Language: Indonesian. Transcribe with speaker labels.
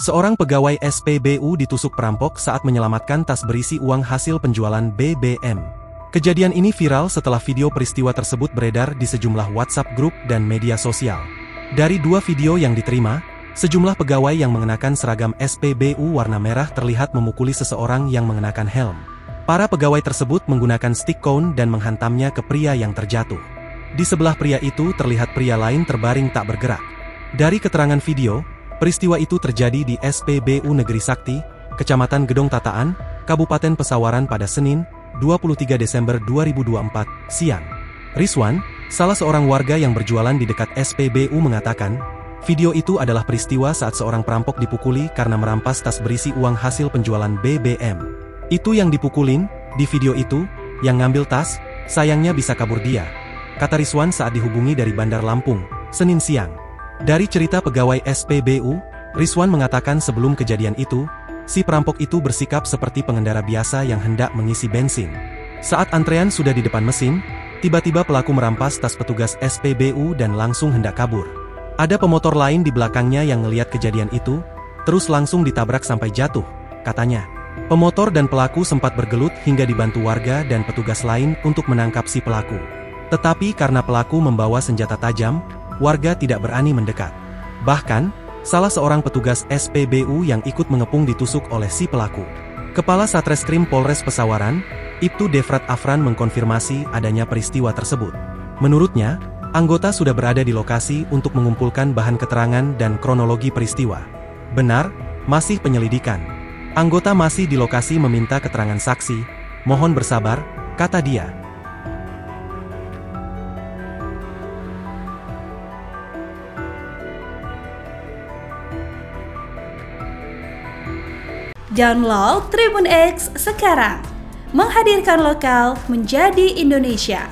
Speaker 1: Seorang pegawai SPBU ditusuk perampok saat menyelamatkan tas berisi uang hasil penjualan BBM. Kejadian ini viral setelah video peristiwa tersebut beredar di sejumlah WhatsApp grup dan media sosial. Dari dua video yang diterima, sejumlah pegawai yang mengenakan seragam SPBU warna merah terlihat memukuli seseorang yang mengenakan helm. Para pegawai tersebut menggunakan stick cone dan menghantamnya ke pria yang terjatuh. Di sebelah pria itu terlihat pria lain terbaring tak bergerak. Dari keterangan video, peristiwa itu terjadi di SPBU Negeri Sakti, Kecamatan Gedong Tataan, Kabupaten Pesawaran pada Senin, 23 Desember 2024, siang. Rizwan, salah seorang warga yang berjualan di dekat SPBU mengatakan, video itu adalah peristiwa saat seorang perampok dipukuli karena merampas tas berisi uang hasil penjualan BBM. Itu yang dipukulin, di video itu, yang ngambil tas, sayangnya bisa kabur dia, kata Rizwan saat dihubungi dari Bandar Lampung, Senin siang. Dari cerita pegawai SPBU, Rizwan mengatakan sebelum kejadian itu, si perampok itu bersikap seperti pengendara biasa yang hendak mengisi bensin. Saat antrean sudah di depan mesin, tiba-tiba pelaku merampas tas petugas SPBU dan langsung hendak kabur. Ada pemotor lain di belakangnya yang ngelihat kejadian itu, terus langsung ditabrak sampai jatuh, katanya. Pemotor dan pelaku sempat bergelut hingga dibantu warga dan petugas lain untuk menangkap si pelaku. Tetapi karena pelaku membawa senjata tajam, warga tidak berani mendekat. Bahkan, salah seorang petugas SPBU yang ikut mengepung ditusuk oleh si pelaku. Kepala Satreskrim Polres Pesawaran, Ibtu Devrat Afran mengkonfirmasi adanya peristiwa tersebut. Menurutnya, anggota sudah berada di lokasi untuk mengumpulkan bahan keterangan dan kronologi peristiwa. Benar, masih penyelidikan. Anggota masih di lokasi meminta keterangan saksi, mohon bersabar, kata dia.
Speaker 2: Download Tribun X sekarang, menghadirkan lokal menjadi Indonesia.